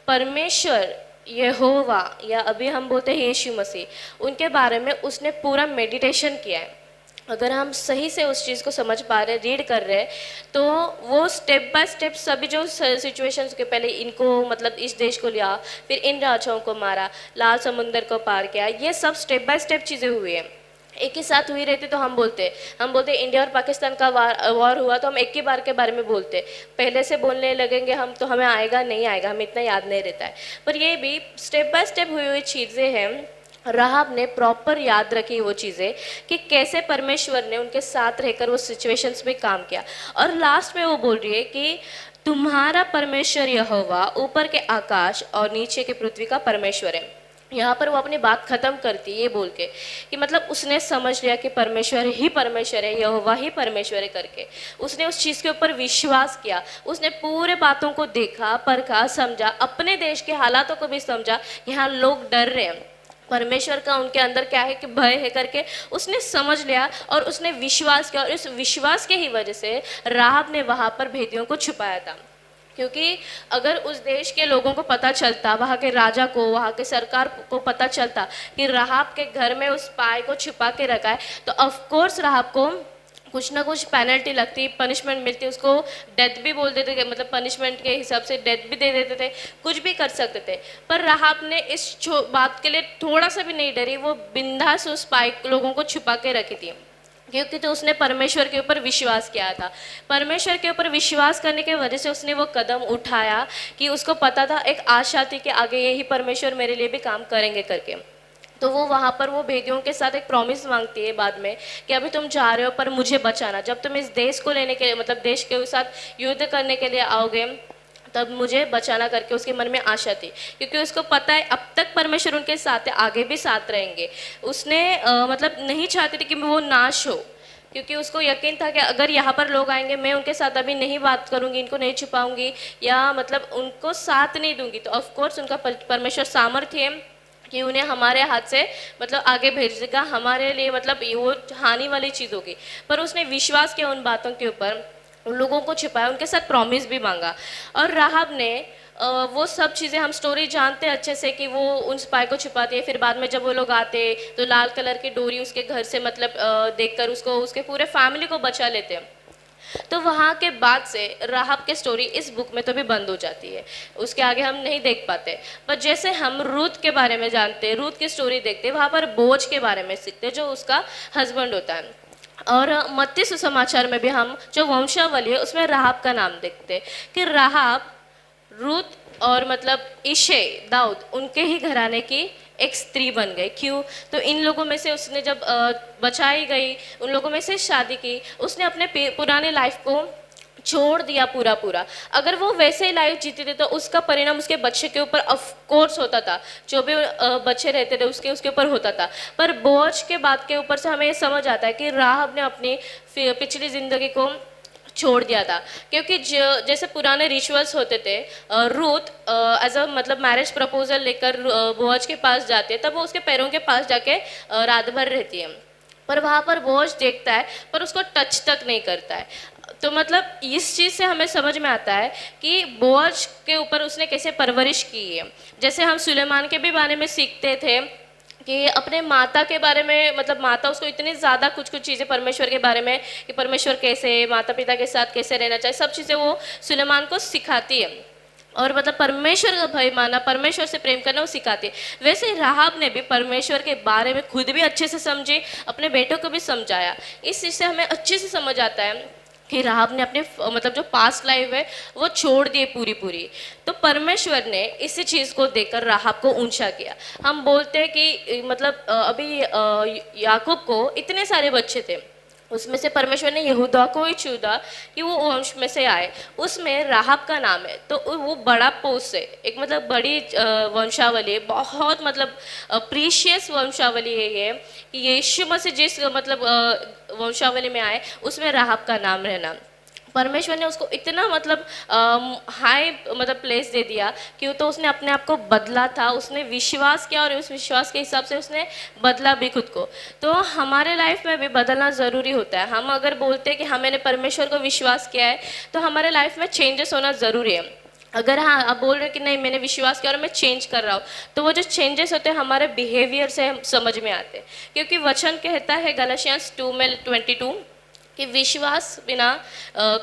परमेश्वर यहोवा, या अभी हम बोलते हैं यीशु मसीह, उनके बारे में उसने पूरा मेडिटेशन किया है। अगर हम सही से उस चीज़ को समझ पा रहे, रीड कर रहे, तो वो स्टेप बाय स्टेप सभी जो सिचुएशंस के पहले इनको मतलब इस देश को लिया, फिर इन राजाओं को मारा, लाल समुंदर को पार किया, ये सब स्टेप बाय स्टेप चीज़ें हुई हैं, एक ही साथ हुई रहती। तो हम बोलते इंडिया और पाकिस्तान का वॉर हुआ तो हम एक ही बार के बारे में बोलते, पहले से बोलने लगेंगे हम तो हमें आएगा नहीं आएगा, हमें इतना याद नहीं रहता है। पर ये भी स्टेप बाय स्टेप हुई चीज़ें हैं। राहाब ने प्रॉपर याद रखी वो चीज़ें कि कैसे परमेश्वर ने उनके साथ रहकर वो सिचुएशंस में काम किया, और लास्ट में वो बोल रही है कि तुम्हारा परमेश्वर यहोवा ऊपर के आकाश और नीचे के पृथ्वी का परमेश्वर है। यहाँ पर वो अपनी बात खत्म करती है ये बोल के कि मतलब उसने समझ लिया कि परमेश्वर ही परमेश्वर है, यहोवा ही परमेश्वर है करके उसने उस चीज़ के ऊपर विश्वास किया। उसने पूरे बातों को देखा, परखा, समझा, अपने देश के हालातों को भी समझा। यहाँ लोग डर रहे हैं, परमेश्वर का उनके अंदर क्या है कि भय है करके उसने समझ लिया और उसने विश्वास किया, और इस विश्वास के ही वजह से राहाब ने वहाँ पर भेदियों को छुपाया था। क्योंकि अगर उस देश के लोगों को पता चलता, वहाँ के राजा को, वहाँ के सरकार को पता चलता कि राहाब के घर में उस स्पाई को छिपा के रखा है, तो ऑफ कोर्स राहाब को कुछ ना कुछ पेनल्टी लगती, पनिशमेंट मिलती, उसको डेथ भी बोल देते थे, मतलब पनिशमेंट के हिसाब से डेथ भी दे देते थे, कुछ भी कर सकते थे। पर राहाब ने इस बात के लिए थोड़ा सा भी नहीं डरी, वो बिंदास उस स्पाई लोगों को छुपा के रखी थी, क्योंकि तो उसने परमेश्वर के ऊपर विश्वास किया था। परमेश्वर के ऊपर विश्वास करने की वजह से उसने वो कदम उठाया कि उसको पता था, एक आशा थी कि आगे यही परमेश्वर मेरे लिए भी काम करेंगे करके। तो वो वहाँ पर वो भेदियों के साथ एक प्रॉमिस मांगती है बाद में कि अभी तुम जा रहे हो पर मुझे बचाना, जब तुम इस देश को लेने के लिए, मतलब देश के साथ युद्ध करने के लिए आओगे तब मुझे बचाना करके उसके मन में आशा थी, क्योंकि उसको पता है अब तक परमेश्वर उनके साथ है, आगे भी साथ रहेंगे। उसने मतलब नहीं चाहती थी कि वो नाश हो, क्योंकि उसको यकीन था कि अगर यहाँ पर लोग आएंगे मैं उनके साथ अभी नहीं बात करूँगी, इनको नहीं छुपाऊंगी या मतलब उनको साथ नहीं दूंगी, तो ऑफकोर्स उनका परमेश्वर सामर्थ्य है कि उन्हें हमारे हाथ से मतलब आगे भेजेगा, हमारे लिए मतलब वो हानि वाली चीज़ होगी। पर उसने विश्वास किया उन बातों के ऊपर, उन लोगों को छिपाया, उनके साथ प्रॉमिस भी मांगा। और राहाब ने वो सब चीज़ें, हम स्टोरी जानते हैं अच्छे से कि वो उन स्पाई को छुपाती है, फिर बाद में जब वो लोग आते तो लाल कलर की डोरी उसके घर से मतलब देखकर उसको, उसके पूरे फैमिली को बचा लेते हैं। तो वहाँ के बाद से राहाब की स्टोरी इस बुक में तो भी बंद हो जाती है, उसके आगे हम नहीं देख पाते। पर जैसे हम रूथ के बारे में जानते हैं, रूथ की स्टोरी देखते हैं, वहाँ पर बोझ के बारे में सीखते हैं जो उसका हस्बैंड होता है। और मत्ती सुसमाचार में भी हम जो वंशावली है उसमें राहाब का नाम देखते हैं कि राहाब रूथ और मतलब इशे दाऊद उनके ही घराने की एक स्त्री बन गई। क्यों? तो इन लोगों में से उसने जब बचाई गई, उन लोगों में से शादी की, उसने अपने पुराने लाइफ को छोड़ दिया पूरा। अगर वो वैसे ही लाइफ जीते थे तो उसका परिणाम उसके बच्चे के ऊपर ऑफ कोर्स होता था, जो भी बच्चे रहते थे उसके ऊपर होता था। पर बोझ के बात के ऊपर से हमें ये समझ आता है कि राहाब ने अपनी पिछली जिंदगी को छोड़ दिया था, क्योंकि जैसे पुराने रिचुअल्स होते थे, रूथ एज अ मतलब मैरिज प्रपोजल लेकर बोअज के पास जाते, तब वो उसके पैरों के पास जाके रात भर रहती है, पर वहाँ पर बोअज देखता है पर उसको टच तक नहीं करता है। तो मतलब इस चीज़ से हमें समझ में आता है कि बोअज के ऊपर उसने कैसे परवरिश की है। जैसे हम सुलेमान के भी बारे में सीखते थे कि अपने माता के बारे में, मतलब माता उसको इतनी ज़्यादा कुछ चीज़ें परमेश्वर के बारे में कि परमेश्वर कैसे, माता पिता के साथ कैसे रहना चाहिए, सब चीज़ें वो सुलेमान को सिखाती है। और मतलब परमेश्वर का भय माना, परमेश्वर से प्रेम करना वो सिखाती है। वैसे राहाब ने भी परमेश्वर के बारे में खुद भी अच्छे से समझे, अपने बेटों को भी समझाया। इस चीज़ से हमें अच्छे से समझ आता है कि राहाब ने अपने मतलब जो पास्ट लाइफ है वो छोड़ दिए पूरी। तो परमेश्वर ने इसी चीज़ को देखकर राहाब को ऊंचा किया। हम बोलते हैं कि मतलब अभी याकूब को इतने सारे बच्चे थे, उसमें से परमेश्वर ने यहूदा को ही चुना कि वो वंश में से आए, उसमें राहाब का नाम है। तो वो बड़ा पोस्ट है, एक मतलब बड़ी वंशावली है, बहुत मतलब प्रीशियस वंशावली है ये, कि यीशु मसीह जिस मतलब वंशावली में आए उसमें राहाब का नाम रहना। परमेश्वर ने उसको इतना मतलब हाई मतलब प्लेस दे दिया कि तो उसने अपने आप को बदला था, उसने विश्वास किया और उस विश्वास के हिसाब से उसने बदला भी खुद को। तो हमारे लाइफ में भी बदलना ज़रूरी होता है। हम अगर बोलते हैं कि हाँ मैंने परमेश्वर को विश्वास किया है, तो हमारे लाइफ में चेंजेस होना ज़रूरी है। अगर हाँ आप बोल रहे हैं कि नहीं मैंने विश्वास किया और मैं चेंज कर रहा हूँ, तो वो जो चेंजेस होते हैं हमारे बिहेवियर से समझ में आते हैं। क्योंकि वचन कहता है गलातियंस 2:22 कि विश्वास बिना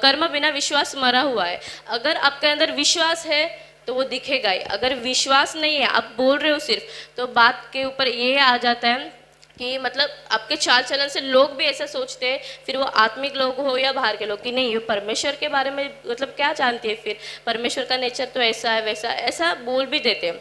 कर्म बिना विश्वास मरा हुआ है। अगर आपके अंदर विश्वास है तो वो दिखेगा ही, अगर विश्वास नहीं है, आप बोल रहे हो सिर्फ, तो बात के ऊपर ये आ जाता है कि मतलब आपके चाल चलन से लोग भी ऐसा सोचते हैं, फिर वो आत्मिक लोग हो या बाहर के लोग, कि नहीं ये परमेश्वर के बारे में मतलब क्या जानती है, फिर परमेश्वर का नेचर तो ऐसा है वैसा, ऐसा बोल भी देते हैं।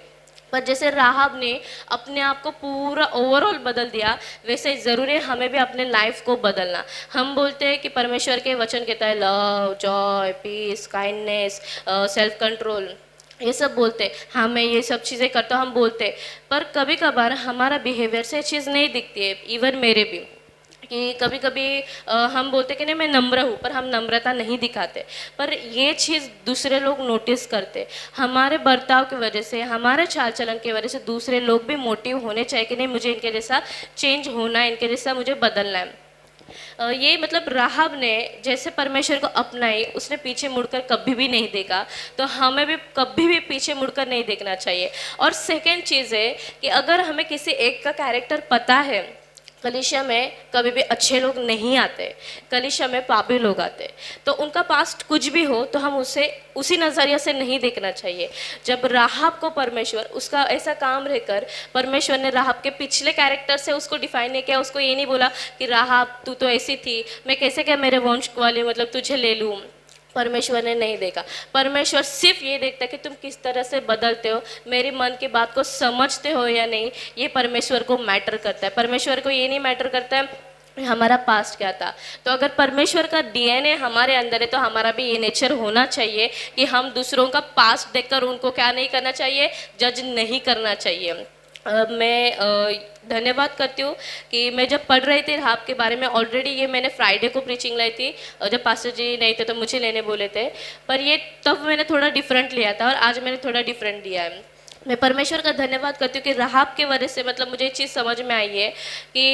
पर जैसे राहाब ने अपने आप को पूरा ओवरऑल बदल दिया, वैसे ज़रूरी है हमें भी अपने लाइफ को बदलना। हम बोलते हैं कि परमेश्वर के वचन कहता है love, joy, peace, kindness, self control, ये सब बोलते हैं। हाँ मैं ये सब चीज़ें करता हूँ हम बोलते हैं, पर कभी कभार हमारा बिहेवियर से चीज़ नहीं दिखती है। इवन मेरे भी कि कभी कभी हम बोलते कि नहीं मैं नम्र हूँ, पर हम नम्रता नहीं दिखाते, पर ये चीज़ दूसरे लोग नोटिस करते। हमारे बर्ताव की वजह से, हमारे चाल चलन की वजह से दूसरे लोग भी मोटिव होने चाहिए कि नहीं मुझे इनके जैसा चेंज होना है, इनके जैसा मुझे बदलना है। ये मतलब राहब ने जैसे परमेश्वर को अपनाई, उसने पीछे मुड़कर कभी भी नहीं देखा, तो हमें भी कभी भी पीछे मुड़कर नहीं देखना चाहिए। और सेकंड चीज़ है कि अगर हमें किसी एक का कैरेक्टर पता है, कलीसिया में कभी भी अच्छे लोग नहीं आते, कलीसिया में पापी लोग आते, तो उनका पास्ट कुछ भी हो तो हम उसे उसी नज़रिया से नहीं देखना चाहिए। जब राहब को परमेश्वर, उसका ऐसा काम रहकर परमेश्वर ने राहब के पिछले कैरेक्टर से उसको डिफाइन नहीं किया, उसको ये नहीं बोला कि राहब तू तो ऐसी थी, मैं कैसे क्या मेरे वंश वाले मतलब तुझे ले लूँ, परमेश्वर ने नहीं देखा। परमेश्वर सिर्फ ये देखता है कि तुम किस तरह से बदलते हो, मेरी मन की बात को समझते हो या नहीं, ये परमेश्वर को मैटर करता है। परमेश्वर को ये नहीं मैटर करता है हमारा पास्ट क्या था। तो अगर परमेश्वर का डीएनए हमारे अंदर है तो हमारा भी ये नेचर होना चाहिए कि हम दूसरों का पास्ट देखकर उनको क्या नहीं करना चाहिए, जज नहीं करना चाहिए। मैं धन्यवाद करती हूँ कि मैं जब पढ़ रही थी राहब के बारे में, ऑलरेडी ये मैंने फ्राइडे को प्रीचिंग लाई थी, जब पास्टर जी नहीं थे तो मुझे लेने बोले थे, पर ये तब मैंने थोड़ा डिफरेंट लिया था और आज मैंने थोड़ा डिफरेंट लिया है। मैं परमेश्वर का धन्यवाद करती हूँ कि राहब के वजह से मतलब मुझे एक चीज़ समझ में आई है कि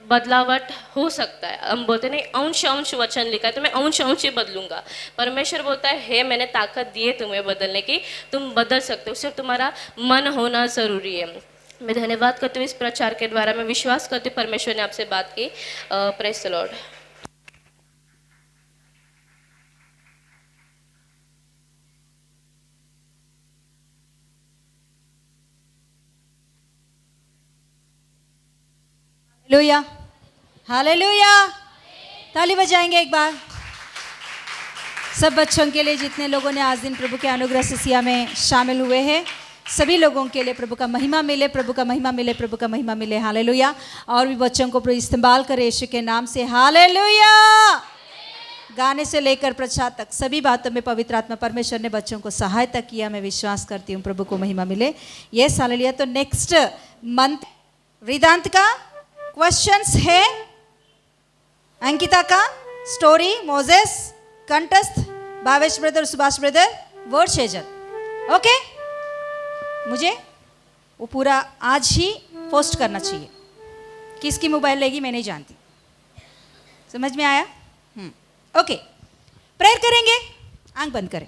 बदलावट हो सकता है। हम बोलते नहीं अंश अंश वचन लिखा है तो मैं अंश अंश ही बदलूंगा। परमेश्वर बोलता है मैंने ताकत दी है तुम्हें बदलने की, तुम बदल सकते हो, सिर्फ तुम्हारा मन होना ज़रूरी है। मैं धन्यवाद करती हूँ इस प्रचार के द्वारा। मैं विश्वास करती हूँ परमेश्वर ने आपसे बात की। Praise the Lord. Hallelujah, hallelujah. ताली बजाएंगे एक बार सब बच्चों के लिए, जितने लोगों ने आज दिन प्रभु के अनुग्रह से सिया में शामिल हुए हैं, सभी लोगों के लिए प्रभु का महिमा मिले, प्रभु का महिमा मिले, प्रभु का महिमा मिले। हालेलुया। और भी बच्चों को प्रभु इस्तेमाल करे यीशु के नाम से। हालेलुया। गाने से लेकर प्रचार तक सभी बातों में पवित्र आत्मा परमेश्वर ने बच्चों को सहायता किया। मैं विश्वास करती हूँ प्रभु को महिमा मिले। Yes, hallelujah. तो नेक्स्ट मंथ वेदांत का क्वेश्चंस है, अंकिता का स्टोरी, मोजेस, कंठस्थ, Bhavesh brother, Subhash brother, word sharer. Okay, मुझे वो पूरा आज ही पोस्ट करना चाहिए। किसकी मोबाइल लेगी मैं नहीं जानती, समझ में आया? ओके, प्रेयर करेंगे, आंख बंद करें।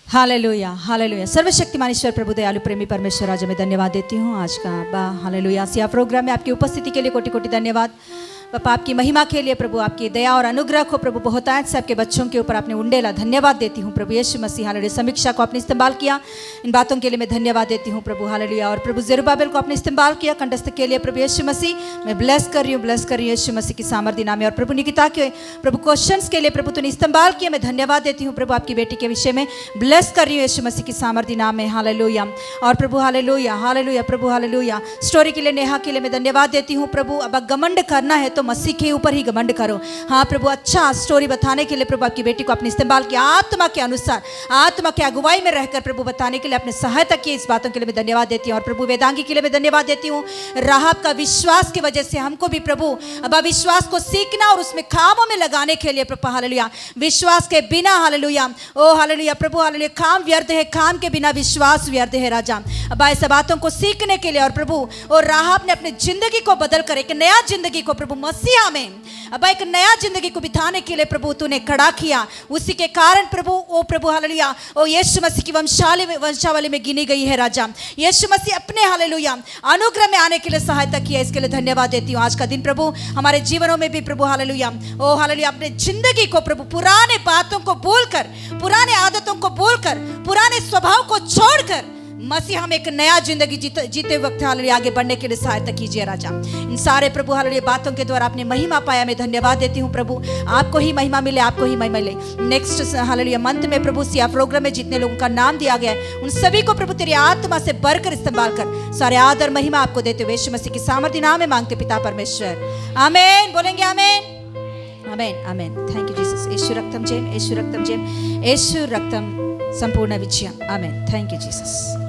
Hallelujah, hallelujah. सर्वशक्तिमान ईश्वर प्रभु दयालु प्रेमी परमेश्वर, आज मैं धन्यवाद देती हूँ आज का हालेलुया सिया प्रोग्राम में आपकी उपस्थिति के लिए कोटि कोटि धन्यवाद। पापा आपकी महिमा के लिए प्रभु, आपकी दया और अनुग्रह को प्रभु बहुतायत से आपके बच्चों के ऊपर आपने उंडेला। धन्यवाद देती हूँ प्रभु यीशु मसीह। हालेलुया। समीक्षा को आपने इस्तेमाल किया, इन बातों के लिए मैं धन्यवाद देती हूँ प्रभु। हालेलुया। और प्रभु जेरुब्बाबेल को आपने इस्तेमाल किया कंठस्थ के लिए प्रभु यीशु मसीह। मैं ब्लेस कर रही हूँ, ब्लेस कर रही हूँ यीशु मसीह की सामर्थ्य नाम में। और प्रभु निकिता के प्रभु क्वेश्चंस के लिए प्रभु तूने इस्तेमाल किया, मैं धन्यवाद देती हूँ प्रभु। आपकी बेटी के विषय में ब्लेस कर रही हूँ यीशु मसीह की सामर्थ्य नाम में। हालेलुया। और प्रभु हालेलुया, हालेलुया प्रभु, हालेलुया। स्टोरी के लिए, नेहा के लिए मैं धन्यवाद देती हूँ प्रभु। अब घमंड करना है तो मसीह के ऊपर ही घमंड करो। हाँ प्रभु, अच्छा स्टोरी बताने के लिए प्रभु आपकी बेटी को आपने इस्तेमाल किया, आत्मा के अनुसार, आत्मा के अगुवाई में रहकर प्रभु बताने के लिए आपने सहायता की। इस बातों के लिए मैं धन्यवाद देती हूँ। और प्रभु वेदांगी के लिए मैं धन्यवाद देती हूँ। राहब का विश्वास की वजह से हमको भी प्रभु अब विश्वास को सीखना और उसमें कामों में लगाने के लिए प्रभु हालेलुया। विश्वास के बिना हालेलुया, ओ हालेलुया प्रभु हालेलुया, काम व्यर्थ है, काम के बिना विश्वास व्यर्थ है राजा। अब ऐसे बातों को सीखने के लिए और प्रभु, और राहब ने अपनी जिंदगी को बदल कर एक नया जिंदगी को प्रभु मसीहा में अब एक नया जिंदगी को बिताने के लिए प्रभु तूने खड़ा किया। उसी के कारण प्रभु, ओ प्रभु हालेलुया, ओ यीशु मसीह की वंशावली में गिनी गई है राजा। यीशु मसीह अपने हालेलुया अनुग्रह में आने के लिए सहायता किया, इसके लिए धन्यवाद देती हूँ। आज का दिन प्रभु हमारे जीवनों में भी प्रभु हालेलुया, ओ हालेलुया, अपने जिंदगी को प्रभु पुराने बातों को भूलकर, पुराने आदतों को भूलकर, पुराने स्वभाव को छोड़कर मसीह हम एक नया जिंदगी जीते वक्त हालेलुया आगे बढ़ने के लिए सहायता कीजिए राजा। इन सारे प्रभु हालेलुया बातों के द्वारा आपने महिमा पाया, मैं धन्यवाद देती हूँ प्रभु। आपको ही महिमा मिले, आपको ही महिमा मिले। नेक्स्ट हालेलुया मंथ में प्रभु सिया प्रोग्राम में जितने लोगों का नाम दिया गया है उन सभी को प्रभु तेरी आत्मा से बढ़कर इस्तेमाल कर सारे आदर महिमा आपको देते हुए यीशु मसीह की सामर्थ्य नाम में मांगते पिता परमेश्वर, आमीन। बोलेंगे आमीन, आमीन, आमीन। Thank you Jesus. यीशु रक्तम जय, यीशु रक्तम जय, यीशु रक्तम संपूर्ण विजय। आमीन। Thank you Jesus.